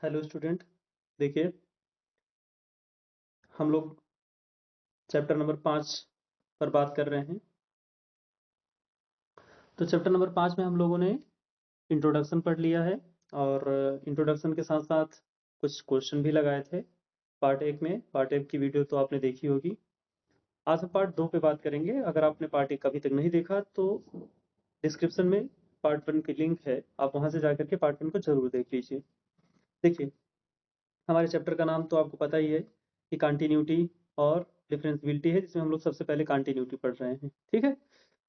Hello student, देखिए हम लोग चैप्टर नंबर 5 पर बात कर रहे हैं। तो चैप्टर नंबर 5 में हम लोगों ने इंट्रोडक्शन पढ़ लिया है और इंट्रोडक्शन के साथ साथ कुछ क्वेश्चन भी लगाए थे पार्ट 1 में। पार्ट 1 की वीडियो तो आपने देखी होगी। आज हम पार्ट 2 पे बात करेंगे। अगर आपने पार्ट 1 अभी तक नहीं देखा तो डिस्क्रिप्शन में पार्ट 1 की लिंक है, आप वहाँ से जाकर के पार्ट 1 को जरूर देख लीजिए। देखिए, हमारे चैप्टर का नाम तो आपको पता ही है कि कंटिन्यूटी और डिफरेंशियबिलिटी है, जिसमें हम लोग सबसे पहले कंटिन्यूटी पढ़ रहे हैं। ठीक है,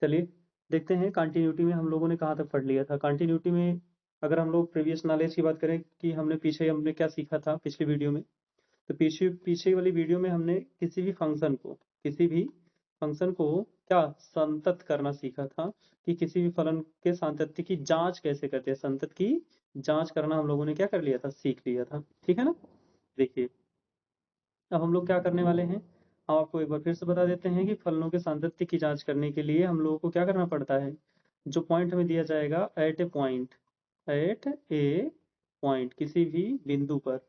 चलिए देखते हैं कंटिन्यूटी में हम लोगों ने कहाँ तक पढ़ लिया था। कंटिन्यूटी में अगर हम लोग प्रीवियस नॉलेज की बात करें कि हमने क्या सीखा था पिछली वीडियो में, तो पीछे पीछे वाली वीडियो में हमने किसी भी फंक्शन को क्या संतत करना सीखा था कि किसी भी फलन के सातत्य की जांच कैसे करते हैं। संतत की जांच करना हम लोगों ने क्या कर लिया था, सीख लिया था। ठीक है ना। देखिए, अब हम लोग क्या करने वाले हैं, हम आपको एक बार फिर से बता देते हैं कि फलनों के सातत्य की जांच करने के लिए हम लोगों को क्या करना पड़ता है। जो पॉइंट हमें दिया जाएगा एट ए पॉइंट किसी भी बिंदु पर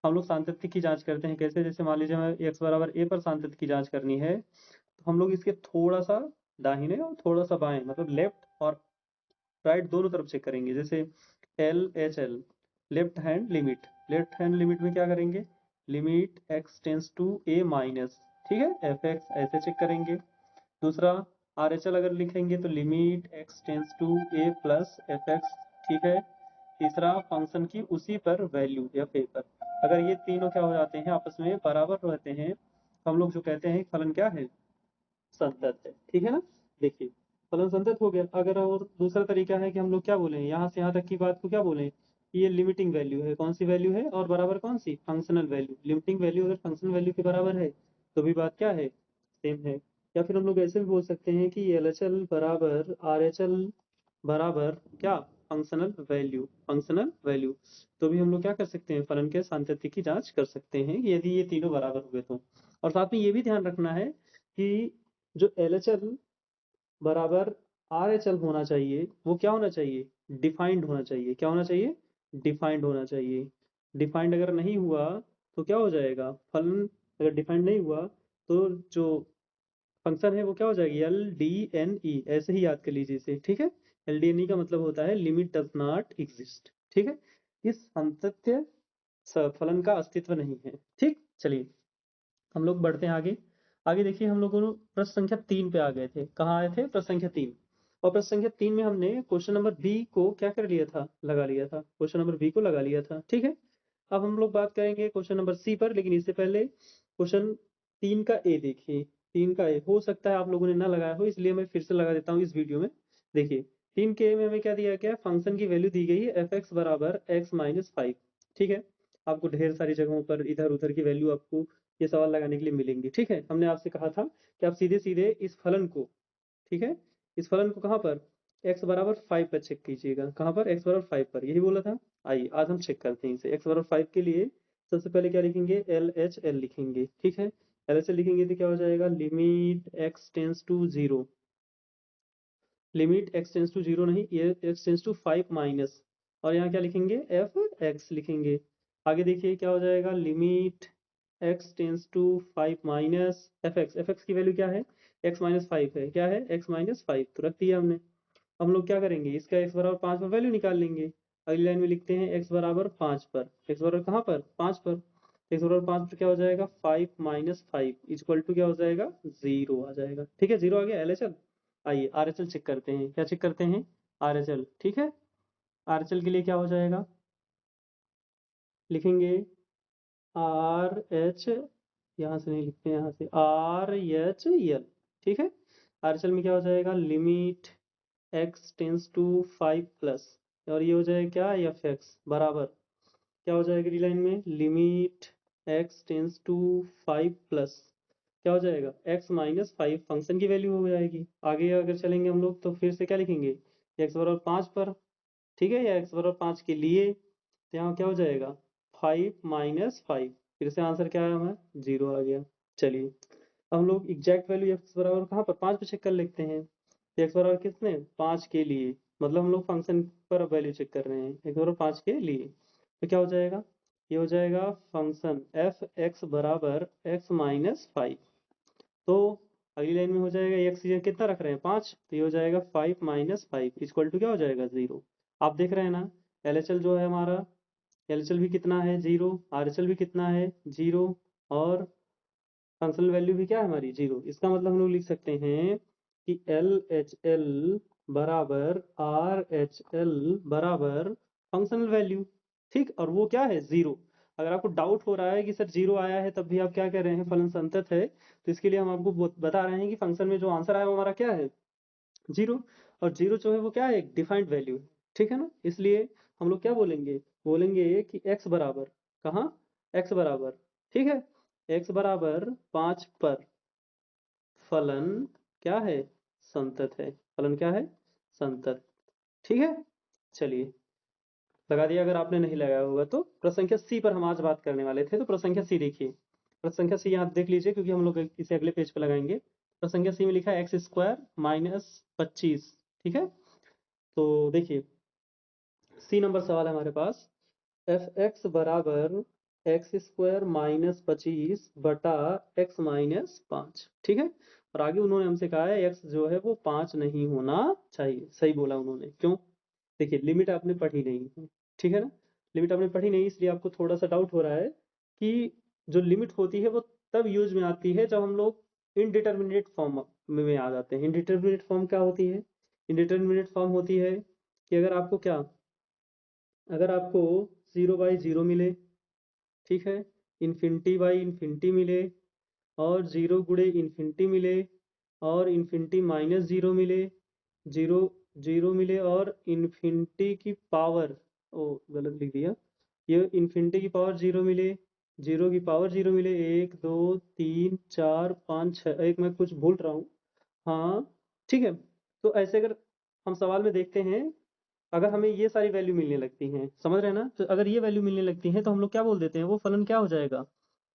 हम लोग सातत्य की जांच करते हैं। कैसे, जैसे मान लीजिए हमें एक्स बराबर ए पर सातत्य की जांच करनी है, तो हम लोग इसके थोड़ा सा दाहिने और थोड़ा सा बाएं, मतलब लेफ्ट और राइट दोनों तरफ चेक करेंगे। जैसे एल लेफ्ट हैंड लिमिट में क्या करेंगे, limit x tends to A minus, ठीक है, एफ एक्स ऐसे चेक करेंगे। दूसरा आर एच एल अगर लिखेंगे तो limit x tends to A plus F x, ठीक है। तीसरा फंक्शन की उसी पर वैल्यू या ए पर, अगर ये तीनों क्या हो जाते हैं, आपस में बराबर रहते हैं, तो हम लोग जो कहते हैं फलन क्या है, संतत है। ठीक है ना। देखिए, फलन संतत हो गया। अगर और दूसरा तरीका है कि हम लोग क्या बोले, यहाँ से यहाँ तक की बात को क्या बोले, ये लिमिटिंग वैल्यू है। कौन सी वैल्यू है, और बराबर कौन सी, फंक्शनल वैल्यू। लिमिटिंग वैल्यू अगर फंक्शनल वैल्यू के बराबर है तो भी बात क्या है, सेम है। या फिर हम लोग ऐसे भी बोल सकते हैं कि एल एच एल बराबर आर एच एल बराबर क्या, फंक्शनल वैल्यू। तो भी हम लोग क्या कर सकते हैं, फलन के सातत्य की जांच कर सकते हैं यदि ये तीनों बराबर हुए तो। और साथ में ये भी ध्यान रखना है कि जो एल एच एल बराबर आर एच एल होना चाहिए, वो क्या होना चाहिए, डिफाइंड होना चाहिए। क्या होना चाहिए, डिफाइंड होना चाहिए। डिफाइंड अगर नहीं हुआ तो क्या हो जाएगा, फलन अगर डिफाइंड नहीं हुआ तो जो फंक्शन है वो क्या हो जाएगी, एल डी एन ई, ऐसे ही याद कर लीजिए इसे। ठीक है, एल डी एन ई का मतलब होता है लिमिट डज नॉट एग्जिस्ट। ठीक है, इस संतत्य फलन का अस्तित्व नहीं है। ठीक, चलिए हम लोग बढ़ते हैं आगे। आगे देखिए, हम लोगों प्रश्न संख्या 3 पे आ गए थे। कहाँ आए थे, प्रश्न संख्या 3। और प्रश्न संख्या 3 में हमने क्वेश्चन नंबर बी को क्या कर लिया था, लगा लिया था। क्वेश्चन नंबर बी को लगा लिया था। ठीक है, अब हम लोग बात करेंगे क्वेश्चन नंबर सी पर, लेकिन इससे पहले क्वेश्चन 3 का ए देखिए। 3 का ए हो सकता है आप लोगों ने ना लगाया हो, इसलिए मैं फिर से लगा देता हूँ इस वीडियो में। देखिए, 3 के ए में हमें क्या दिया गया, फंक्शन की वैल्यू दी गई है एफ एक्स बराबर एक्स माइनस 5। ठीक है, आपको ढेर सारी जगहों पर इधर उधर की वैल्यू आपको ये सवाल लगाने के लिए मिलेंगी। ठीक है, हमने आपसे कहा था कि आप सीधे सीधे इस फलन को, ठीक है, इस फलन को कहाँ पर, x बराबर 5 पर चेक कीजिएगा। कहाँ पर, x बराबर 5 पर, यही बोला था। आइए आज हम चेक करते हैं इसे। x बराबर 5 के लिए सबसे पहले क्या लिखेंगे, एल एच एल लिखेंगे। ठीक है, एल एच एल लिखेंगे तो क्या हो जाएगा, limit x tends to zero, limit x tends to zero नहीं, ये x टेंस टू 5 माइनस, और यहाँ क्या लिखेंगे, एफ एक्स लिखेंगे। आगे देखिए क्या हो जाएगा, limit x tends to 5 minus F x की वैल्यू क्या है, x माइनस 5 है। क्या है, x माइनस 5 तो रख दिया हमने। हम लोग क्या करेंगे, इसका x बराबर 5 पर वैल्यू निकाल लेंगे। अगली लाइन में लिखते हैं x बराबर 5 पर, x बराबर कहाँ पर, 5 पर। x बराबर 5 पर क्या हो जाएगा, 5 माइनस 5 इक्वल टू क्या हो जाएगा, 0 आ जाएगा। ठीक है, 0 आ गया। एल आइए आर एच एल चेक करते हैं। क्या चेक करते हैं, आर एच एल। ठीक है, आर एच एल के लिए क्या हो जाएगा, लिखेंगे आर एच, यहाँ से नहीं लिखते हैं, यहाँ से आर एच एल। ठीक है, आर एच एल में क्या हो जाएगा, limit x tends to 5 plus, और ये हो जाएगा क्या, एफ एक्स बराबर क्या हो जाएगा, अगली लाइन में limit x tends to 5 plus क्या हो जाएगा, x माइनस 5 फंक्शन की वैल्यू हो जाएगी। आगे अगर चलेंगे हम लोग तो फिर से क्या लिखेंगे, x बराबर 5 पर, ठीक है, या x बराबर 5 के लिए, तो यहाँ क्या हो जाएगा, 5 माइनस 5, फिर से आंसर क्या आया हमें, 0 आ गया। चलिए अब हम लोग एग्जैक्ट वैल्यू x बराबर कहाँ पर, 5 पे चेक कर लेते हैं। तो x बराबर कितने, 5 के लिए, मतलब हम लोग फंक्शन पर वैल्यू चेक कर रहे हैं, x बराबर 5 के लिए, तो क्या हो जाएगा, ये हो जाएगा फंक्शन एफ एक्स बराबर एक्स माइनस 5। तो अगली लाइन में हो जाएगा एक्स कितना रख रहे हैं 5, तो ये हो जाएगा 5 माइनस 5 इक्वल टू क्या हो जाएगा 0। आप देख रहे हैं ना एलएचएल जो है हमारा, एलएचएल भी कितना है 0, आरएचएल भी कितना है 0, और फंक्शनल वैल्यू भी क्या है हमारी 0। इसका मतलब हम लोग लिख सकते हैं कि एल एच एल बराबर आर एच एल बराबर फंक्शनल वैल्यू, ठीक, और वो क्या है 0। अगर आपको डाउट हो रहा है कि सर 0 आया है तब भी आप क्या कह रहे हैं फलन संतत है, तो इसके लिए हम आपको बता रहे हैं कि फंक्शन में जो आंसर आया वो हमारा क्या है 0, और 0 जो है वो क्या है एक डिफाइंड वैल्यू है, ठीक है ना। इसलिए हम लोग क्या बोलेंगे, बोलेंगे कि x बराबर कहाँ, x बराबर, ठीक है, x बराबर 5 पर फलन क्या है संतत है, फलन क्या है संतत, ठीक है। चलिए लगा दिया, अगर आपने नहीं लगाया होगा तो। प्रश्न संख्या सी पर हम आज बात करने वाले थे, तो प्रश्न संख्या सी देखिए। प्रश्न संख्या सी यहाँ देख लीजिए क्योंकि हम लोग इसे अगले पेज पे लगाएंगे। प्रश्न संख्या सी में लिखा है एक्स स्क्वायर माइनस 25, ठीक है। तो देखिए सी नंबर सवाल है हमारे पास, एफ एक्स बराबर एक्स स्क्वायर माइनस 25 बटा एक्स माइनस 5, ठीक है। और आगे उन्होंने हमसे कहा है एक्स जो है वो 5 नहीं होना चाहिए, सही बोला उन्होंने, क्यों, देखिए लिमिट आपने पढ़ी नहीं है, ठीक है ना, लिमिट आपने पढ़ी नहीं इसलिए आपको थोड़ा सा डाउट हो रहा है कि जो लिमिट होती है वो तब यूज में आती है जब हम लोग इनडिटर्मिनेट फॉर्म में आ जाते हैं। इनडिटर्मिनेट फॉर्म क्या होती है, इनडिटर्मिनेट फॉर्म होती है कि अगर आपको क्या, अगर आपको 0/0 मिले, ठीक है, इन्फिनिटी/इन्फिनिटी मिले, और 0 गुणे इन्फिनिटी मिले, और इन्फिनिटी माइनस 0 मिले, 0 0 मिले, और इन्फिनिटी की पावर, ओ गलत लिख दिया, ये इन्फिनिटी की पावर 0 मिले, 0 की पावर 0 मिले, 1 2 3 4 5 6, एक मैं कुछ भूल रहा हूँ, हाँ ठीक है। तो ऐसे अगर हम सवाल में देखते हैं, अगर हमें ये सारी वैल्यू मिलने लगती हैं, समझ रहे हैं ना, तो अगर ये वैल्यू मिलने लगती है तो हम लोग क्या बोल देते हैं, वो फलन क्या हो जाएगा,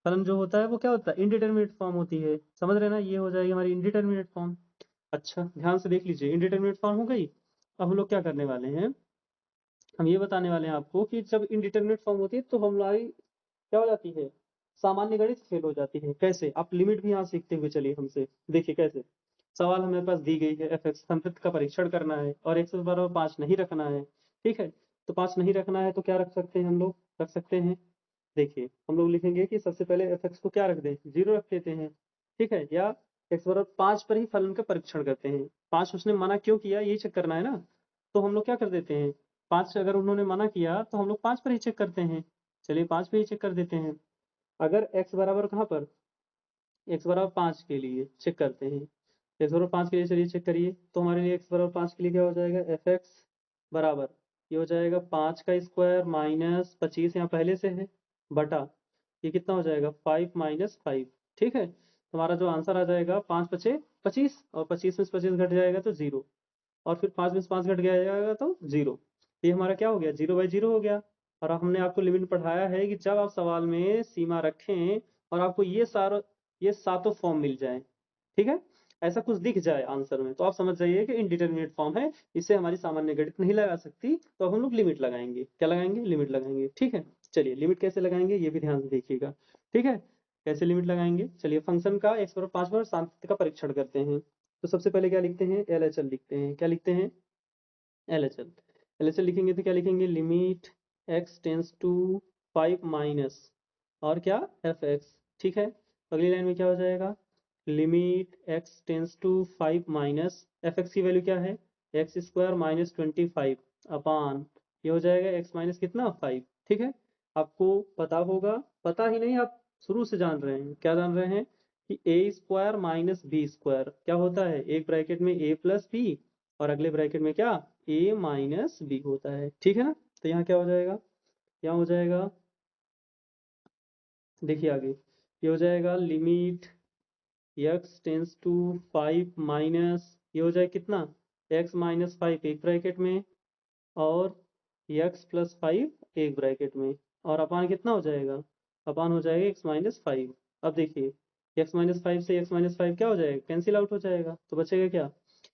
फलन जो होता है वो क्या होता है इनडिटर्मिनेट फॉर्म होती है, समझ रहे हैं ना, ये हो जाएगी हमारी इनडिटर्मिनेट फॉर्म। अच्छा ध्यान से देख लीजिए, इनडिटर्मिनेट फॉर्म हो गई। अब हम लोग क्या करने वाले हैं, हम ये बताने वाले हैं आपको कि जब इनडिटर्मिनेट फॉर्म होती है तो हमारी क्या हो जाती है, सामान्य गणित फेल हो जाती है। कैसे, आप लिमिट भी यहाँ सीखते हुए चलिए हमसे, देखिए कैसे। सवाल हमारे पास दी गई है एफ एक्स संतत का परीक्षण करना है और एक्स बराबर 5 नहीं रखना है, ठीक है। तो 5 नहीं रखना है तो क्या रख सकते हैं हम लोग, रख सकते हैं, देखिए हम लोग लिखेंगे कि सबसे पहले एफ एक्स को क्या रख दें 0 रख देते हैं, ठीक है, या एक्स बराबर 5 पर ही फलन का परीक्षण करते हैं। 5 उसने मना क्यों किया यही चेक करना है ना, तो हम लोग क्या कर देते हैं, 5 अगर उन्होंने मना किया तो हम लोग 5 पर ही चेक करते हैं। चलिए 5 पे ही चेक कर देते हैं। अगर x बराबर कहाँ पर, x बराबर 5 के लिए चेक करते हैं, x बराबर 5 के लिए चलिए चेक करिए, तो हमारे लिए x बराबर 5 के लिए क्या हो जाएगा, एफ एक्स बराबर ये हो जाएगा 5 का स्क्वायर माइनस 25 यहाँ पहले से है, बटा ये कितना हो जाएगा 5 माइनस 5, ठीक है। तो हमारा जो आंसर आ जाएगा 5 पचे 25, और 25 में से 25 घट जाएगा तो 0, और फिर 5 में से 5 घट गया जाएगा तो 0। ये हमारा क्या हो गया 0/0 हो गया। और अब हमने आपको लिमिट पढ़ाया है कि जब आप सवाल में सीमा रखें और आपको ये सातों फॉर्म मिल जाए, ठीक है, ऐसा कुछ दिख जाए आंसर में, तो आप समझ जाइए कि इनडिटरमिनेट फॉर्म है, इससे हमारी सामान्य गणित नहीं लगा सकती, तो अब हम लोग लिमिट लगाएंगे, क्या लगाएंगे लिमिट लगाएंगे, ठीक है। चलिए लिमिट कैसे लगाएंगे ये भी ध्यान से देखिएगा, ठीक है, कैसे लिमिट लगाएंगे। चलिए फंक्शन का x बराबर 5 पर सातत्य का परीक्षण करते हैं। तो सबसे पहले क्या लिखते हैं, LHL लिखते हैं, क्या लिखते हैं LHL। LHL लिखेंगे तो क्या लिखेंगे, limit x tends to 5 minus और क्या एफ एक्स, ठीक है। अगली लाइन में क्या हो जाएगा, limit x tends to 5 minus F x की वैल्यू क्या है, एक्स स्क्वायर माइनस 25 अपान ये हो जाएगा x माइनस कितना 5, ठीक है। आपको पता होगा, पता ही नहीं आप शुरू से जान रहे हैं, क्या जान रहे हैं कि ए स्क्वायर माइनस बी स्क्वायर क्या होता है, एक ब्रैकेट में a प्लस बी और अगले ब्रैकेट में क्या a माइनस बी होता है, ठीक है ना। तो यहाँ क्या हो जाएगा, यहाँ हो जाएगा, देखिए आगे ये हो जाएगा limit x tends to 5 minus ये हो जाए कितना x माइनस 5 एक ब्रैकेट में, और x प्लस 5 एक ब्रैकेट में, और अपान कितना हो जाएगा, अपान हो जाएगा x माइनस 5। अब देखिए x माइनस 5 से x माइनस 5 क्या हो जाएगा, कैंसिल आउट हो जाएगा, तो बचेगा क्या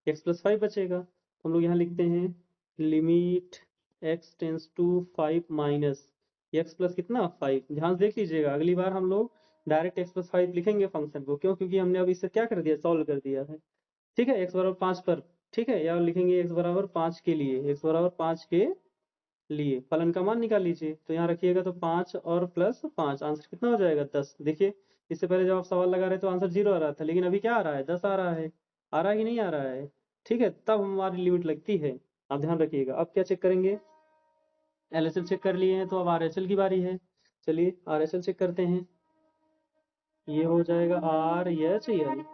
x प्लस 5 बचेगा। तो हम लोग यहाँ लिखते हैं limit x tends to 5 minus x plus कितना 5। ध्यान से देख लीजिएगा, अगली बार हम लोग डायरेक्ट एक्स प्लस 5 लिखेंगे फंक्शन को, क्यों? क्योंकि हमने अब इसे क्या कर दिया, सॉल्व कर दिया है। ठीक है, एक्स बराबर 5 पर, ठीक है, या लिखेंगे एक्स बराबर 5 के लिए, एक्स बराबर 5 के लिए फलन का मान निकाल लीजिए। तो यहाँ रखिएगा तो 5 और प्लस 5, आंसर कितना हो जाएगा 10। देखिए इससे पहले जब आप सवाल लगा रहे तो आंसर 0 आ रहा था, लेकिन अभी क्या आ रहा है, 10 आ रहा है। आ रहा है कि नहीं आ रहा है? ठीक है, तब हमारी लिमिट लगती है। आप ध्यान रखिएगा। अब क्या चेक करेंगे, एलएचएल चेक कर लिए हैं, तो अब आरएचएल की बारी है। चलिए आरएचएल चेक करते हैं। ये हो जाएगा आर एच एल,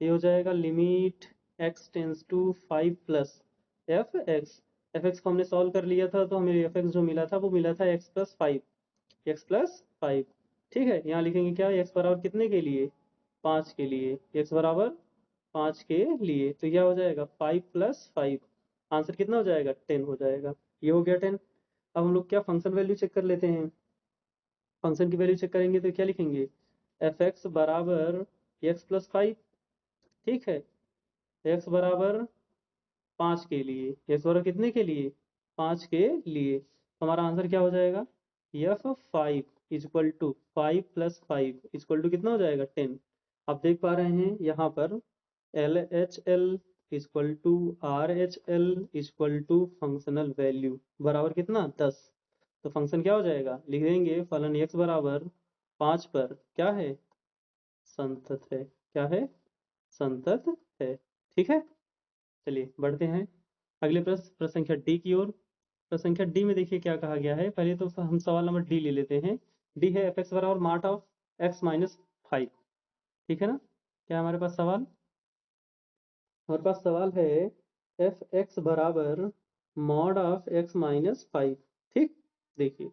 ये हो जाएगा limit x tends to 5 plus F x. F x को हमने सॉल्व कर लिया था, तो हमें एफ एक्स जो मिला था वो मिला था x प्लस 5, एक्स प्लस 5। ठीक है, यहाँ लिखेंगे क्या, x बराबर कितने के लिए, 5 के लिए, x बराबर 5 के लिए। तो क्या हो जाएगा 5 प्लस 5, आंसर कितना हो जाएगा 10 हो जाएगा। ये हो गया 10। अब हम लोग क्या फंक्शन वैल्यू चेक कर लेते हैं। फंक्शन की वैल्यू चेक करेंगे तो क्या लिखेंगे, एफ एक्स बराबर एक्स प्लस 5। ठीक है, एक्स बराबर 5 के लिए, एक्स बराबर कितने के लिए, 5 के लिए। हमारा आंसर क्या हो जाएगा, f 5 is equal to 5 plus 5 is equal to कितना हो जाएगा 10। आप देख पा रहे हैं यहाँ पर L H L is equal to R H L is equal to functional value बराबर कितना 10। तो फंक्शन क्या हो जाएगा, लिख देंगे फलन x बराबर 5 पर क्या है, संतत है। क्या है, संतत है। ठीक है, चलिए बढ़ते हैं अगले प्रश्न, प्रश्न संख्या डी की ओर। प्रश्न संख्या डी में देखिए क्या कहा गया है। पहले तो हम सवाल नंबर डी ले लेते हैं। डी है एफ एक्स बराबर मार्ट ऑफ एक्स माइनस 5। ठीक है ना, क्या हमारे पास सवाल, हमारे पास सवाल है एफ एक्स बराबर मॉड ऑफ एक्स माइनस 5। ठीक, देखिए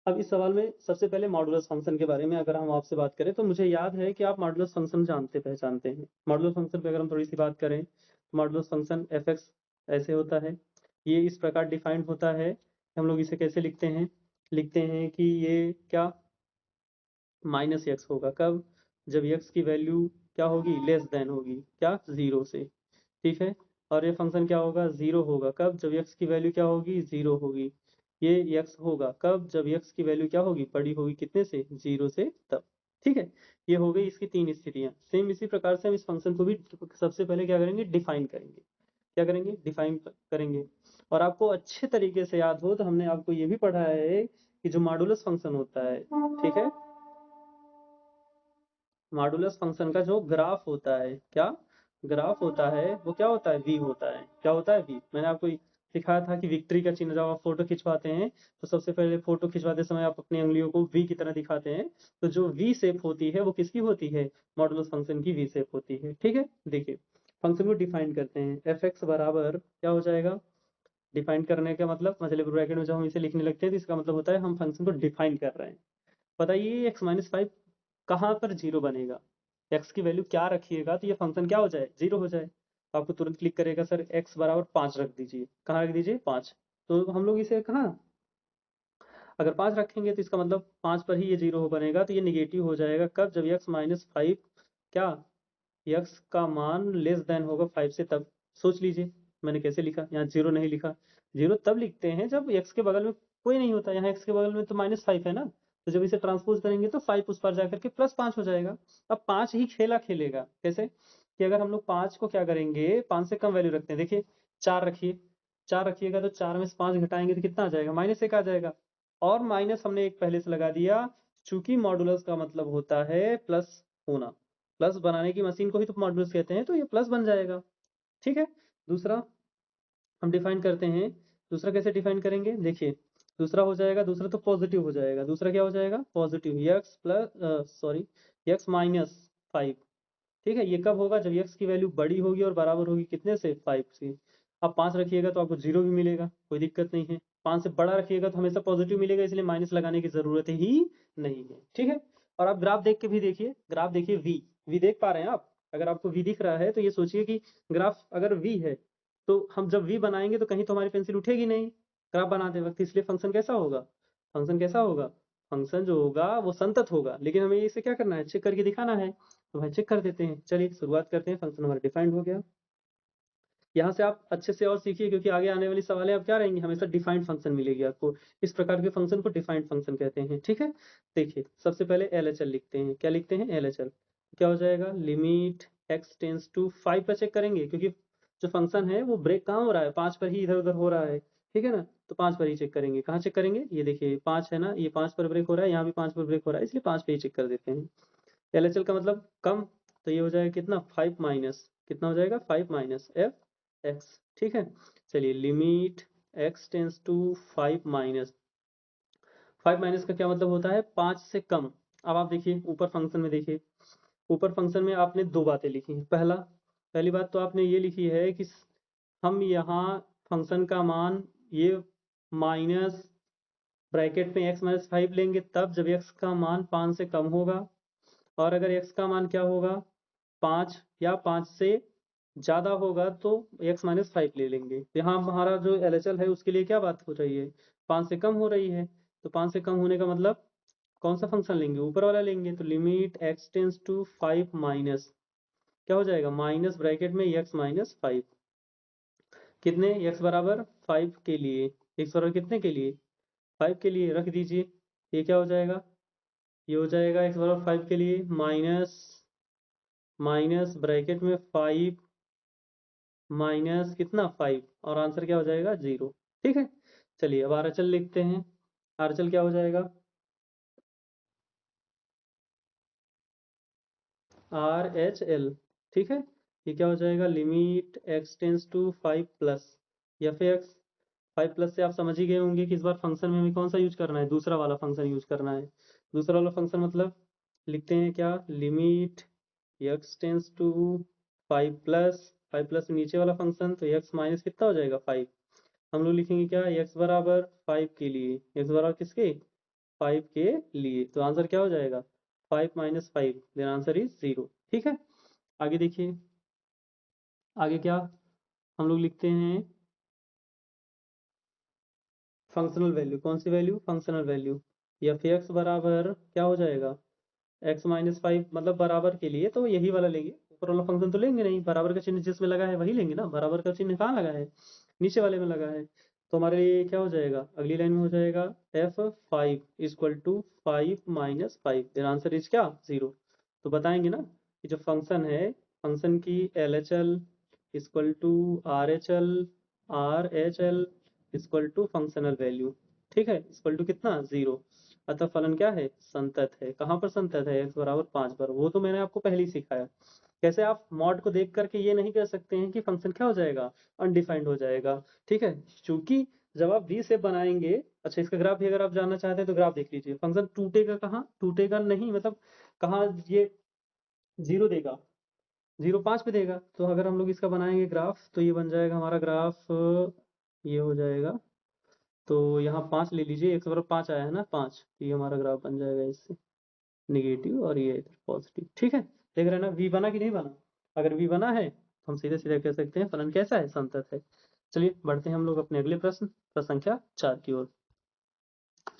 अब इस सवाल में सबसे पहले मॉडुलस फंक्शन के बारे में अगर हम आपसे बात करें, तो मुझे याद है कि आप मॉडुलस फंक्शन जानते पहचानते हैं। मॉडुलस फंक्शन पे अगर हम थोड़ी सी बात करें, तो मॉडुलस फंक्शन एफ एक्स ऐसे होता है, ये इस प्रकार डिफाइंड होता है। हम लोग इसे कैसे लिखते हैं, लिखते हैं कि ये क्या माइनस एक्स होगा, कब, जब एक्स की वैल्यू क्या होगी, लेस देन होगी क्या, 0 से। ठीक है, और ये फंक्शन क्या होगा, 0 होगा कब, जब एक्स की वैल्यू क्या होगी, 0 होगी। ये एक्स होगा कब, जब एक्स की वैल्यू क्या होगी, बड़ी होगी कितने से, 0 से, तब। ठीक है, ये हो गई इसकी 3 स्थितियां। सेम इसी प्रकार से हम इस फंक्शन को भी सबसे पहले क्या करेंगे, डिफाइन करेंगे। क्या करेंगे, डिफाइन करेंगे। और आपको अच्छे तरीके से याद हो तो हमने आपको ये भी पढ़ा है कि जो मॉडुलस फंक्शन होता है, ठीक है, मॉडुलस फंक्शन का जो ग्राफ होता है, क्या ग्राफ होता है, वो क्या होता है, वी होता है। क्या होता है, वी। मैंने आपको सिखाया था कि विक्ट्री का चिन्ह जब आप फोटो खिंचवाते हैं, तो सबसे पहले फोटो खिंचवाते समय आप अपनी उंगलियों को वी की तरह दिखाते हैं। तो जो वी शेप होती है वो किसकी होती है, मॉडुलस फंक्शन की वी शेप होती है। ठीक है, देखिए फंक्शन को डिफाइन करते हैं। एफ एक्स बराबर क्या हो जाएगा, डिफाइन करने का मतलब ब्रैकेट में जब हम इसे लिखने लगते हैं तो इसका मतलब होता है हम फंक्शन को डिफाइन कर रहे हैं। बताइए एक्स माइनस 5 कहाँ पर 0 बनेगा, एक्स की वैल्यू क्या रखिएगा तो ये फंक्शन क्या हो जाए, 0 हो जाए। तो आपको तुरंत क्लिक करेगा, सर एक्स बराबर 5 रख दीजिए। कहाँ रख दीजिए, 5। तो हम लोग इसे कहाँ, अगर 5 रखेंगे तो इसका मतलब 5 पर ही ये 0 बनेगा। तो ये निगेटिव हो जाएगा कब, जब एक्स माइनस 5 क्या, एक्स का मान लेस देन होगा 5 से, तब। सोच लीजिए मैंने कैसे लिखा, यहाँ 0 नहीं लिखा। 0 तब लिखते हैं जब एक्स के बगल में कोई नहीं होता। यहाँ एक्स के बगल में तो -5 है ना, तो जब इसे ट्रांसपोज करेंगे तो 5 उस पर जाकर के +5 हो जाएगा। अब 5 ही खेला खेलेगा, कैसे कि अगर हम लोग 5 को क्या करेंगे, 5 से कम वैल्यू रखते हैं। देखिए 4 रखिए, 4 रखिएगा तो 4 में से 5 घटाएंगे तो कितना आ जाएगा, -1 आ जाएगा। और माइनस हमने एक पहले से लगा दिया, चूंकि मॉडुलस का मतलब होता है प्लस होना, प्लस बनाने की मशीन को ही तो मॉडुलस कहते हैं, तो ये प्लस बन जाएगा। ठीक है, दूसरा हम डिफाइन करते हैं। दूसरा कैसे डिफाइन करेंगे, देखिए दूसरा हो जाएगा, दूसरा तो पॉजिटिव हो जाएगा। दूसरा क्या हो जाएगा, positive, x plus sorry x minus 5। ठीक है, ये कब होगा, जब एक्स की वैल्यू बड़ी होगी और बराबर होगी कितने से, 5 से। अब 5 रखिएगा तो आपको 0 भी मिलेगा, कोई दिक्कत नहीं है। 5 से बड़ा रखिएगा तो हमेशा पॉजिटिव मिलेगा, इसलिए माइनस लगाने की जरूरत ही नहीं है। ठीक है, और आप ग्राफ देख के भी देखिए, ग्राफ देखिए, वी देख पा रहे हैं आप। अगर आपको वी दिख रहा है तो ये सोचिए कि ग्राफ अगर वी है, तो हम जब वी बनाएंगे तो कहीं तो हमारी पेंसिल उठेगी नहीं ग्राफ बनाते वक्त, इसलिए फंक्शन कैसा होगा, फंक्शन कैसा होगा, फंक्शन जो होगा वो संतत होगा। लेकिन हमें इसे क्या करना है, चेक करके दिखाना है। तो भाई चेक कर देते हैं। चलिए शुरुआत करते हैं, फंक्शन हमारा डिफाइंड हो गया। यहाँ से आप अच्छे से और सीखिए, क्योंकि आगे आने वाली सवालें अब क्या रहेंगी, हमेशा डिफाइंड फंक्शन मिलेगी आपको। इस प्रकार के फंक्शन को डिफाइंड फंक्शन कहते हैं। ठीक है, देखिए सबसे पहले LHL लिखते हैं। क्या लिखते हैं? LHL क्या हो जाएगा? लिमिट x टेंस टू 5 पर चेक करेंगे, क्योंकि जो फंक्शन है वो ब्रेक कहाँ हो रहा है? 5 पर ही इधर उधर हो रहा है। ठीक है ना, तो 5 पर ही चेक करेंगे। कहाँ चेक करेंगे? ये देखिए 5 है ना, ये 5 पर ब्रेक हो रहा है, यहाँ भी 5 पर ब्रेक हो रहा है, इसलिए 5 पे ही चेक कर देते हैं। LHL का मतलब कम, तो ये हो जाएगा कितना? 5 माइनस, कितना हो जाएगा? 5 माइनस एफ एक्स। ठीक है, चलिए limit x tends to 5 minus, 5 minus का क्या मतलब होता है? 5 से कम। अब आप देखिए ऊपर फंक्शन में, देखिए ऊपर फंक्शन में आपने दो बातें लिखी हैं। पहली बात तो आपने ये लिखी है कि हम यहाँ फंक्शन का मान ये माइनस ब्रैकेट में x माइनस 5 लेंगे तब जब x का मान 5 से कम होगा, और अगर x का मान क्या होगा? 5 या 5 से ज़्यादा होगा तो x माइनस 5 ले लेंगे। यहाँ हमारा जो LHL है उसके लिए क्या बात हो रही है? 5 से कम हो रही है, तो 5 से कम होने का मतलब कौन सा फंक्शन लेंगे? ऊपर वाला लेंगे। तो limit x tends to 5 minus क्या हो जाएगा? माइनस ब्रैकेट में x माइनस 5, कितने? x बराबर 5 के लिए, x बराबर कितने के लिए? 5 के लिए रख दीजिए। ये क्या हो जाएगा? ये हो जाएगा x बराबर 5 के लिए माइनस माइनस ब्रैकेट में 5 माइनस कितना? 5, और आंसर क्या हो जाएगा? 0। ठीक है, चलिए अब RHL लिखते हैं। RHL क्या हो जाएगा? RHL, ठीक है, ये क्या हो जाएगा? Limit x tends to 5 plus या फिर x 5 प्लस से आप समझ ही गए होंगे कि इस बार फंक्शन में हमें कौन सा यूज करना है? दूसरा वाला फंक्शन यूज करना है। दूसरा वाला फंक्शन मतलब लिखते हैं क्या? Limit x tends to 5 plus, 5 plus नीचे वाला फंक्शन, तो x माइनस कितना हो जाएगा? 5। हम लोग लिखेंगे क्या? x बराबर 5 के लिए, x बराबर किसके? 5 के लिए, तो आंसर क्या हो जाएगा? 5 माइनस 5, देन आंसर इज 0। ठीक है, आगे देखिए, आगे क्या हम लोग लिखते हैं? Functional value. कौन सी वैल्यू? Functional value. या फिर x बराबर क्या हो जाएगा? x माइनस 5 मतलब बराबर के लिए तो यही वाला लेंगे, ऊपर वाला फंक्शन तो लेंगे नहीं। बराबर का चिन्ह जिसमें लगा है वही लेंगे ना, बराबर का चिन्ह कहाँ लगा है? नीचे वाले में लगा है। तो हमारे लिए क्या हो जाएगा? अगली लाइन में हो जाएगा f5 equal to 5 minus 5, then answer is क्या? 0। तो बताएंगे ना कि जो फंक्शन है, फंक्शन की LHL equal to RHL, RHL equal to functional value. ठीक है, इक्वल टू कितना? 0। अतः फलन क्या है? संतत है। कहाँ पर संतत है? x बराबर 5 पर। वो तो मैंने आपको पहले ही सिखाया। कैसे आप मॉड को देख करके ये नहीं कह सकते हैं कि फंक्शन क्या हो जाएगा? अनडिफाइंड हो जाएगा। ठीक है, क्योंकि जब आप वी शेप बनाएंगे, अच्छा इसका ग्राफ भी अगर आप जानना चाहते हैं तो ग्राफ देख लीजिए। फंक्शन टूटेगा कहाँ? टूटेगा नहीं, मतलब कहाँ ये 0 देगा? 0 5 पे देगा। तो अगर हम लोग इसका बनाएंगे ग्राफ, तो ये बन जाएगा हमारा ग्राफ, ये हो जाएगा। तो यहाँ 5 ले लीजिए, x बराबर 5 आया है ना, 5, तो ये हमारा ग्राफ बन जाएगा इससे निगेटिव, और ये इधर पॉजिटिव। ठीक है, देख रहे हैं ना v बना कि नहीं बना? अगर v बना है तो हम सीधे सीधे कह सकते हैं फलन कैसा है? संतत है। चलिए बढ़ते हैं हम लोग अपने अगले प्रश्न, प्रश्न संख्या 4 की ओर।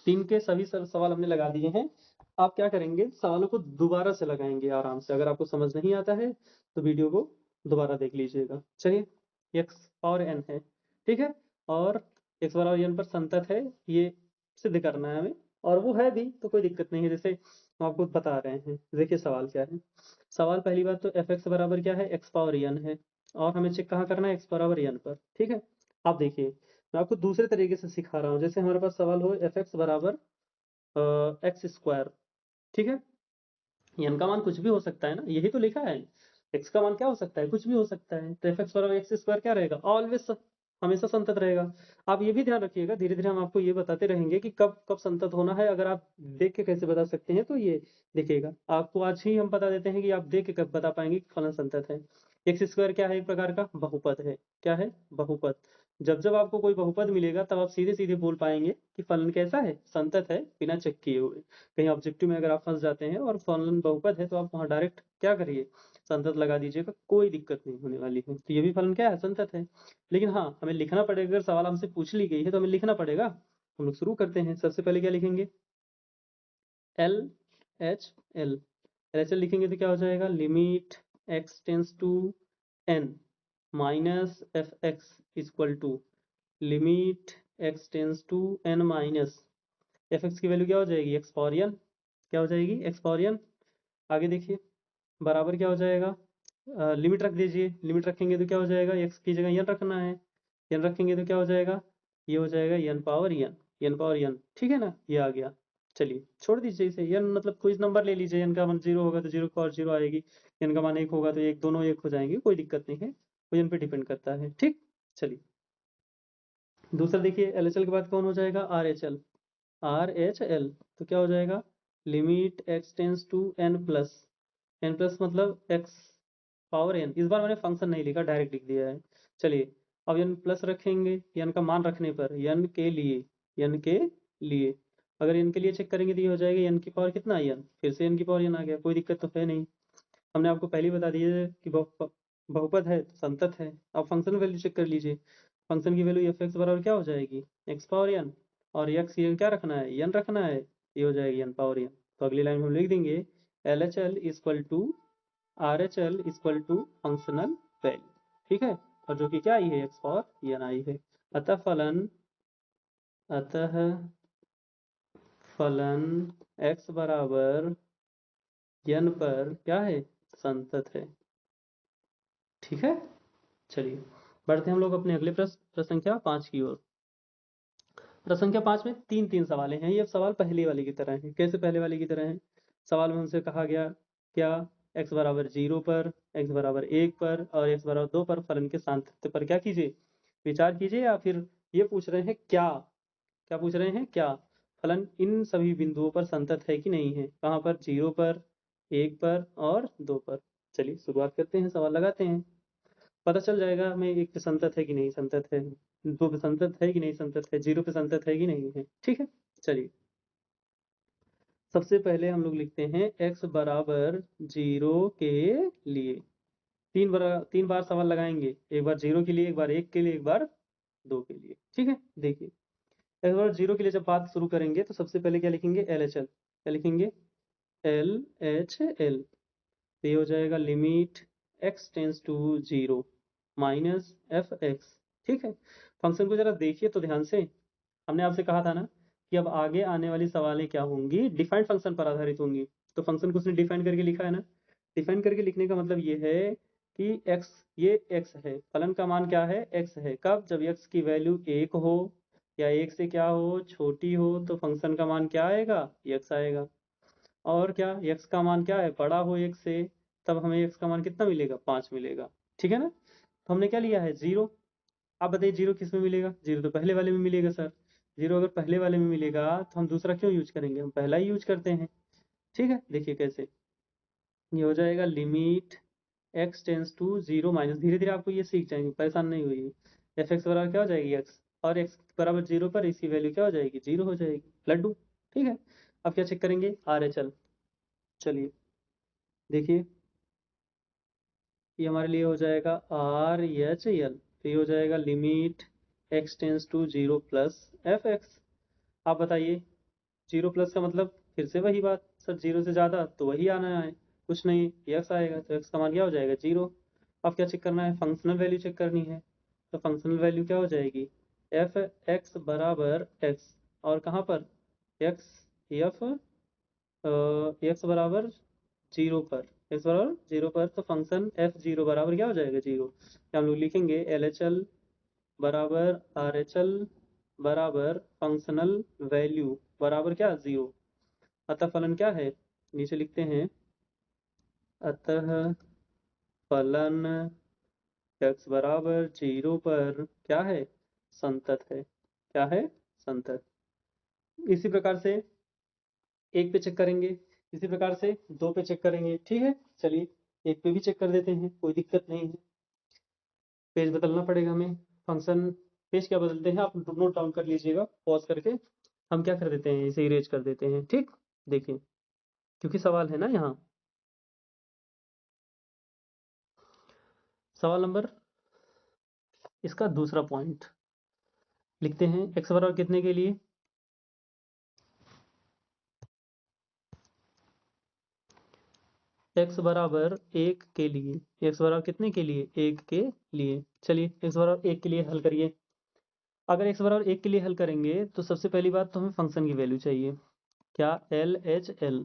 3 के सभी सवाल हमने लगा दिए हैं। आप क्या करेंगे? सवालों को दोबारा से लगाएंगे आराम से। अगर आपको समझ नहीं आता है तो वीडियो को दोबारा देख लीजिएगा। चलिए, x और n है, ठीक है, और x बराबर n पर संतत है, ये सिद्ध करना है हमें, और वो है भी, तो कोई दिक्कत नहीं है। जैसे हम आपको बता रहे हैं, देखिए सवाल क्या है। सवाल पहली बात तो f(x) बराबर क्या है? x पावर n है, और हमें चेक कहाँ करना है? x बराबर n पर। ठीक है, आप देखिए मैं आपको दूसरे तरीके से सिखा रहा हूँ। जैसे हमारे पास सवाल हो f(x) बराबर एक्स स्क्वायर, ठीक है, n का मान कुछ भी हो सकता है ना, यही तो लिखा है। x का मान क्या हो सकता है? कुछ भी हो सकता है। तो f(x) बराबर एक्स स्क्वायर क्या रहेगा? ऑलवेज, हमेशा संतत रहेगा। आप ये भी ध्यान रखिएगा, धीरे धीरे हम आपको ये बताते रहेंगे कि कब कब संतत होना है। अगर आप देख के कैसे बता सकते हैं, तो ये देखिएगा, आपको आज ही हम बता देते हैं कि आप देख के कब बता पाएंगे कि फलन संतत है। एक्स स्क्वायर क्या है? एक प्रकार का बहुपद है। क्या है? बहुपद। जब जब आपको कोई बहुपद मिलेगा तब आप सीधे सीधे बोल पाएंगे कि फलन कैसा है? संतत है, बिना चेक किए हुए। कहीं ऑब्जेक्टिव में अगर आप फंस जाते हैं और फलन बहुपद है, तो आप वहां डायरेक्ट क्या करिए? संतत लगा दीजिएगा, कोई दिक्कत नहीं होने वाली है। तो ये भी फलन क्या है? संतत है। लेकिन हाँ, हमें लिखना पड़ेगा। अगर सवाल हमसे पूछ ली गई है तो हमें लिखना पड़ेगा। हम लोग शुरू करते हैं। सबसे पहले क्या लिखेंगे? L H L, L H L लिखेंगे तो क्या हो जाएगा? Limit x tends to n, minus F x equal to limit x tends to n minus F x की वैल्यू क्या हो जाएगी, एक्स पावर एन, क्या हो जाएगी, एक्स पावर एन। आगे देखिए बराबर क्या हो जाएगा, लिमिट रख दीजिए, लिमिट रखेंगे तो क्या हो जाएगा, एक्स की जगह एन रखना है, एन रखेंगे तो क्या हो जाएगा, ये हो जाएगा n power n, n power n, ठीक है ना, ये आ गया। चलिए छोड़ दीजिए इसे, एन मतलब कोई नंबर ले लीजिए, एन का मान 0 होगा तो 0 पावर 0 आएगी, एन का मान 1 होगा तो एक, दोनों 1 हो जाएंगे, कोई दिक्कत नहीं है, वो एन पे डिपेंड करता है, ठीक। चलिए दूसरा देखिए, एल एच एल के बाद कौन हो जाएगा, R H L, R H L, तो क्या हो जाएगा, limit x tends to n plus मतलब एक्स पावर एन, इस बार मैंने फंक्शन नहीं लिखा, डायरेक्ट लिख दिया है। चलिए अब एन प्लस रखेंगे, एन का मान रखने पर, एन के लिए, एन के लिए, अगर एन के लिए चेक करेंगे तो ये हो जाएगा एन की पावर कितना, एन, फिर से एन की पावर एन आ गया, कोई दिक्कत तो है नहीं। हमने आपको पहले ही बता दिया है कि बहुपद है तो संतत है। अब फंक्शन वैल्यू चेक कर लीजिए, फंक्शन की वैल्यू एफ एक्स बराबर क्या हो जाएगी, एक्स पावर एन, और एक्स ये क्या रखना है, एन रखना है, ये हो जाएगी एन पावर एन। तो अगली लाइन में हम लिख देंगे L H L equal to R H L equal to functional value, ठीक है, और जो कि क्या आई है, एक्स पावर एन आई है। अतः फलन एक्स बराबर एन पर क्या है, संतत है, ठीक है। चलिए बढ़ते हैं हम लोग अपने अगले प्रश्न संख्या 5 की ओर। प्रश्न संख्या 5 में तीन तीन सवाल हैं, ये सवाल पहले वाले की तरह है। कैसे पहले वाले की तरह है, सवाल में उनसे कहा गया क्या, x बराबर 0 पर, x बराबर 1 पर और x बराबर 2 पर फलन के सातत्य पर क्या कीजिए, विचार कीजिए, या फिर ये पूछ रहे हैं क्या, क्या पूछ रहे हैं, क्या फलन इन सभी बिंदुओं पर संतत है कि नहीं है, कहाँ पर, 0 पर, 1 पर और 2 पर। चलिए शुरुआत करते हैं, सवाल लगाते हैं, पता चल जाएगा हमें, एक पे संतत है कि नहीं संतत है, दो पे संतत है कि नहीं संतत है, 0 पे संतत है कि नहीं है, ठीक है। चलिए सबसे पहले हम लोग लिखते हैं x बराबर 0 के लिए, तीन बार सवाल लगाएंगे, एक बार 0 के लिए, एक बार 1 के लिए, एक बार 2 के लिए, ठीक है। देखिए x बराबर 0 के लिए जब बात शुरू करेंगे तो सबसे पहले क्या लिखेंगे, एल एच एल, क्या लिखेंगे, एल एच एल, तो ये हो जाएगा limit x tends to 0 minus F x, ठीक है। फंक्शन को जरा देखिए तो ध्यान से, हमने आपसे कहा था ना कि अब आगे आने वाली सवालें क्या होंगी, डिफाइंड फंक्शन पर आधारित होंगी, तो फंक्शन को उसने डिफाइन करके लिखा है ना, डिफाइन करके लिखने का मतलब ये है कि x, ये x है, फलन का मान क्या है, x है, कब, जब x की वैल्यू 1 हो या 1 से क्या हो, छोटी हो, तो फंक्शन का मान क्या आएगा, x आएगा, और क्या x का मान क्या है, बड़ा हो 1 से, तब हमें x का मान कितना मिलेगा, 5 मिलेगा, ठीक है ना। तो हमने क्या लिया है, 0। आप बताइए 0 किस में मिलेगा, 0 तो पहले वाले में मिलेगा सर, 0 अगर पहले वाले में मिलेगा तो हम दूसरा क्यों यूज करेंगे, हम पहला ही यूज करते हैं, ठीक है। देखिए कैसे, ये हो जाएगा limit x tends to 0 minus, धीरे धीरे आपको ये सीख जाएंगे, परेशान नहीं हुई, एफ एक्स बराबर क्या हो जाएगी, x, और x बराबर 0 पर इसकी वैल्यू क्या हो जाएगी, 0 हो जाएगी, लड्डू, ठीक है। अब क्या चेक करेंगे, आर एच एल, चलिए देखिए ये हमारे लिए हो जाएगा आर एच एल, तो ये हो जाएगा limit x tends to 0 plus F x. आप बताइए 0 प्लस का मतलब, फिर से वही बात सर, 0 से ज़्यादा तो वही आना है, कुछ नहीं, x आएगा, तो x का मान क्या हो जाएगा, 0। अब क्या चेक करना है, फंक्शनल वैल्यू चेक करनी है, तो फंक्शनल वैल्यू क्या हो जाएगी, एफ एक्स बराबर एक्स, और कहाँ पर, एक्स, एफ एक्स बराबर 0 पर, एक्स बराबर 0 पर, तो फंक्शन एफ 0 बराबर क्या हो जाएगा, 0। हम लोग लिखेंगे एल एच एल बराबर आर एच एल बराबर फंक्शनल वैल्यू बराबर क्या, 0। अतः फलन क्या है, नीचे लिखते हैं, अतः फलन x बराबर 0 पर क्या है, संतत है, क्या है, संतत। इसी प्रकार से 1 पे चेक करेंगे, इसी प्रकार से 2 पे चेक करेंगे, ठीक है। चलिए 1 पे भी चेक कर देते हैं, कोई दिक्कत नहीं है, पेज बदलना पड़ेगा हमें, फंक्शन पेज क्या बदलते हैं आप नोट डाउन कर लीजिएगा, पॉज करके हम क्या कर देते हैं, इसे इरेज कर देते हैं, ठीक। देखिए क्योंकि सवाल है ना यहाँ, सवाल नंबर इसका दूसरा पॉइंट लिखते हैं, x बराबर कितने के लिए, x बराबर 1 के लिए, x बराबर कितने के लिए, 1 के लिए। चलिए x बराबर 1 के लिए हल करिए। अगर x बराबर 1 के लिए हल करेंगे तो सबसे पहली बात तो हमें फंक्शन की वैल्यू चाहिए, क्या, LHL,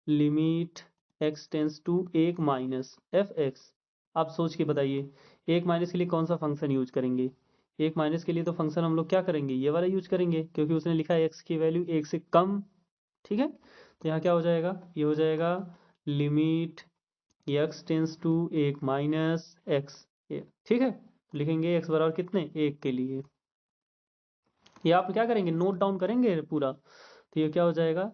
limit x tends to 1 minus fx। आप सोच के बताइए 1 माइनस के लिए कौन सा फंक्शन यूज करेंगे। 1 माइनस के लिए तो फंक्शन हम लोग क्या करेंगे, ये वाला यूज करेंगे, क्योंकि उसने लिखा है x की वैल्यू 1 से कम। ठीक है, तो यहाँ क्या हो जाएगा, ये हो जाएगा limit x tends to 1 minus x। ठीक है, लिखेंगे x बराबर कितने, 1 के लिए। ये आप क्या करेंगे, नोट डाउन करेंगे पूरा, तो ये क्या हो जाएगा,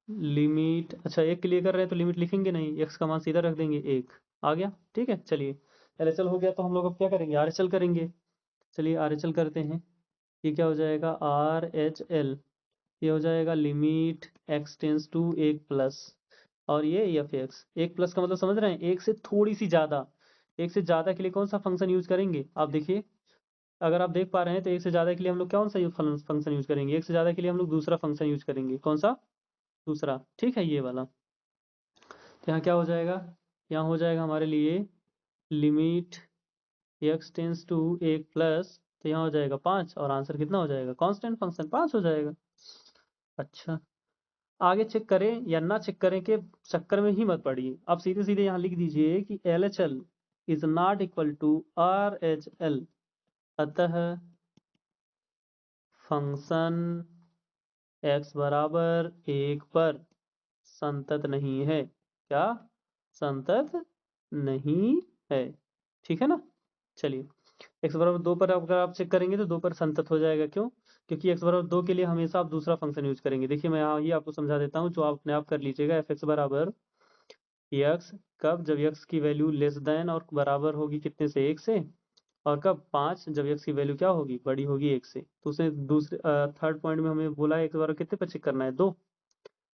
लिमिट, अच्छा 1 के लिए कर रहे हैं तो लिमिट लिखेंगे नहीं, x का मान सीधा रख देंगे 1, आ गया। ठीक है, चलिए LHL हो गया, तो हम लोग अब क्या करेंगे, RHL करेंगे। चलिए RHL करते हैं। ये क्या हो जाएगा, RHL, ये हो जाएगा limit x tends to 1 plus, और ये fx। 1 प्लस का मतलब समझ रहे हैं, 1 से थोड़ी सी ज़्यादा। 1 से ज़्यादा के लिए कौन सा फंक्शन यूज करेंगे, आप देखिए, अगर आप देख पा रहे हैं तो 1 से ज़्यादा के लिए हम लोग कौन सा फंक्शन यूज करेंगे, 1 से ज़्यादा के लिए हम लोग दूसरा फंक्शन यूज करेंगे, कौन सा, दूसरा। ठीक है, ये वाला। तो यहाँ क्या हो जाएगा, यहाँ हो जाएगा हमारे लिए limit x tends to 1 plus, तो यहाँ हो जाएगा 5, और आंसर कितना हो जाएगा, कांस्टेंट फंक्शन 5 हो जाएगा। अच्छा, आगे चेक करें या ना चेक करें के चक्कर में ही मत पड़िए, आप सीधे सीधे यहाँ लिख दीजिए कि LHL is not equal to RHL, अतः फंक्शन x बराबर 1 पर संतत नहीं है, क्या, संतत नहीं है। ठीक है ना, चलिए x बराबर 2 पर अगर आप चेक करेंगे तो 2 पर संतत हो जाएगा, क्यों, क्योंकि x बराबर 2 के लिए हमेशा आप दूसरा फंक्शन यूज करेंगे। देखिए मैं यहाँ ही आपको समझा देता हूँ, जो आप अपने आप कर लीजिएगा, fx बराबर x, कब, जब x की वैल्यू लेस देन और बराबर होगी कितने से, 1 से, और कब, 5, जब x की वैल्यू क्या होगी, बड़ी होगी 1 से। तो उसने दूसरे थर्ड पॉइंट में हमें बोला है x बराबर कितने पर चेक करना है, 2।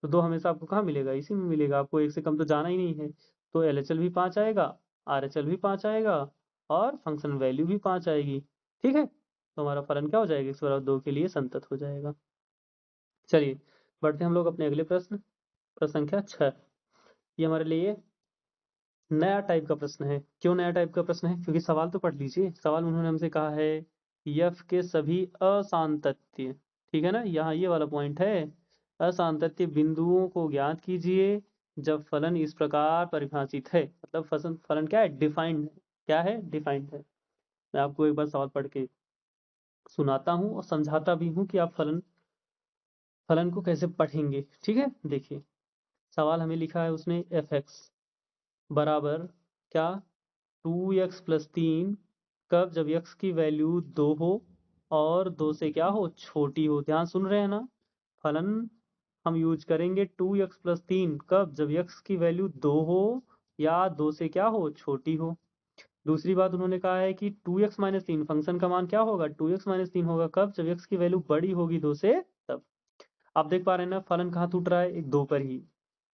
तो 2 हमेशा आपको कहाँ मिलेगा, इसी में मिलेगा, आपको 1 से कम तो जाना ही नहीं है। तो LHL भी 5 आएगा, RHL भी 5 आएगा, और फंक्शन वैल्यू भी 5 आएगी। ठीक है, तो हमारा फलन क्या हो जाएगा, x बराबर 2 के लिए संतत हो जाएगा। चलिए बढ़ते हैं हम लोग अपने अगले प्रश्न, प्रश्न संख्या 6। ये हमारे लिए नया टाइप का प्रश्न है। क्यों नया टाइप का प्रश्न है, क्योंकि सवाल तो पढ़ लीजिए। सवाल उन्होंने हमसे कहा है f के सभी असांतत्य, ठीक है ना, यहाँ ये वाला पॉइंट है, असांतत्य बिंदुओं को ज्ञात कीजिए जब फलन इस प्रकार परिभाषित है। मतलब फलन फलन क्या है, डिफाइंड है, क्या है, डिफाइंड है। मैं आपको एक बार सवाल पढ़ के सुनाता हूँ और समझाता भी हूँ कि आप फलन फलन को कैसे पढ़ेंगे। ठीक है, देखिए सवाल हमें लिखा है उसने, fx बराबर क्या, 2x प्लस 3, कब, जब x की वैल्यू 2 हो और 2 से क्या हो, छोटी हो। ध्यान सुन रहे हैं ना, फलन हम यूज करेंगे 2x प्लस 3, कब, जब x की वैल्यू 2 हो या 2 से क्या हो, छोटी हो। दूसरी बात उन्होंने कहा है कि 2x माइनस 3 फंक्शन का मान क्या होगा, 2x माइनस 3 होगा, कब, जब x की वैल्यू बड़ी होगी 2 से, तब। आप देख पा रहे हैं ना, फलन कहाँ टूट रहा है, एक 2 पर ही।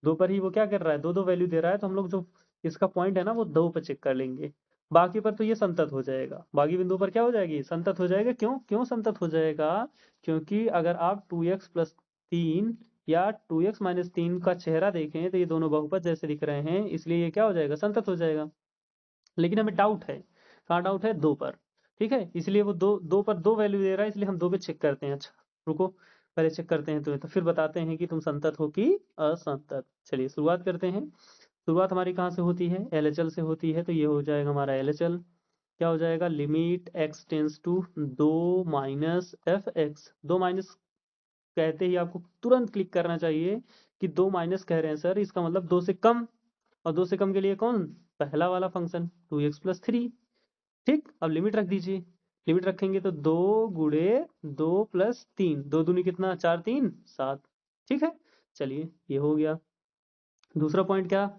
2 पर ही वो क्या कर रहा है, 2 वैल्यू दे रहा है, तो हम लोग जो इसका पॉइंट है ना वो 2 पर चेक कर लेंगे। बाकी पर तो ये संतत हो जाएगा, बाकी बिंदु पर क्या हो जाएगी, संतत हो जाएगा। क्यों, क्यों संतत हो जाएगा, क्योंकि अगर आप 2x प्लस 3 या 2x माइनस 3 का चेहरा देखें तो ये दोनों बहुपद जैसे दिख रहे हैं, इसलिए ये क्या हो जाएगा, संतत हो जाएगा। लेकिन हमें डाउट है, कहाँ डाउट है, 2 पर। ठीक है, इसलिए वो दो पर 2 वैल्यू दे रहा है, इसलिए हम 2 पे चेक करते हैं। अच्छा रुको, पहले चेक करते हैं तो फिर बताते हैं कि तुम संतत हो कि असंतत। चलिए शुरुआत करते हैं। शुरुआत हमारी कहाँ से होती है, LHL से होती है, तो ये हो जाएगा हमारा LHL, क्या हो जाएगा, limit x tends to 2 minus fx। 2 minus कहते ही आपको तुरंत क्लिक करना चाहिए कि 2 माइनस कह रहे हैं सर, इसका मतलब 2 से कम, और 2 से कम के लिए कौन, पहला वाला फंक्शन 2x प्लस 3। ठीक, अब लिमिट रख दीजिए। लिमिट रखेंगे तो 2 गुड़े 2 प्लस 3, 2 दूनी कितना, 4 3 7। ठीक है, चलिए ये हो गया। दूसरा पॉइंट क्या,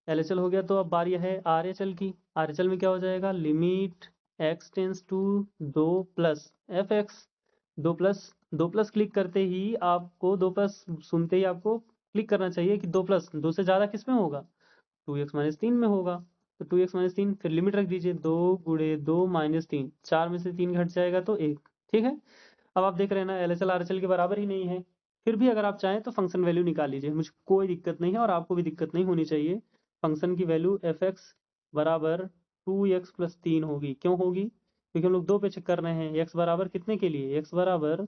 LHL हो गया, तो अब बारी है RHL की। RHL में क्या हो जाएगा, limit x tends to 2 plus fx। 2 plus click करते ही आपको, 2 प्लस सुनते ही आपको क्लिक करना चाहिए कि 2 प्लस, 2 से ज़्यादा किस में होगा, 2x माइनस 3 में होगा। तो 2x माइनस 3, फिर लिमिट रख दीजिए, 2 गुड़े 2 माइनस 3, 4 में से 3 घट जाएगा तो 1। ठीक है, अब आप देख रहे हैं ना LHL RHL के बराबर ही नहीं है, फिर भी अगर आप चाहें तो फंक्शन वैल्यू निकाल लीजिए, मुझे कोई दिक्कत नहीं है और आपको भी दिक्कत नहीं होनी चाहिए। फंक्शन की वैल्यू एफ एक्स बराबर 2x + 3 होगी। क्यों होगी? क्योंकि हम लोग 2 पे चेक कर रहे हैं। x बराबर कितने के लिए? x बराबर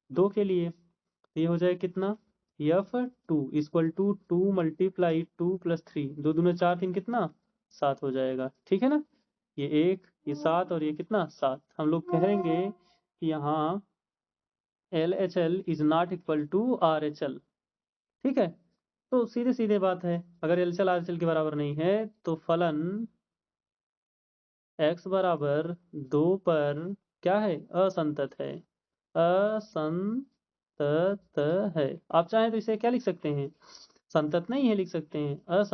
2 के लिए। तो ये हो जाए कितना? f2 इक्वल टू 2 × 2 + 3, 2 दूना 4, 3 कितना? 7 हो जाएगा। ठीक है ना? ये 1, ये 7 और ये कितना? 7। हम लोग कहेंगे कि यहाँ LHL is not equal to RHL। ठीक है, तो सीधे सीधे बात है, अगर LHL RHL के बराबर नहीं है तो फलन x बराबर 2 पर क्या है? असंतत है। असंतत है। आप चाहें तो इसे क्या लिख सकते हैं? संतत नहीं है लिख सकते हैं, असंतत।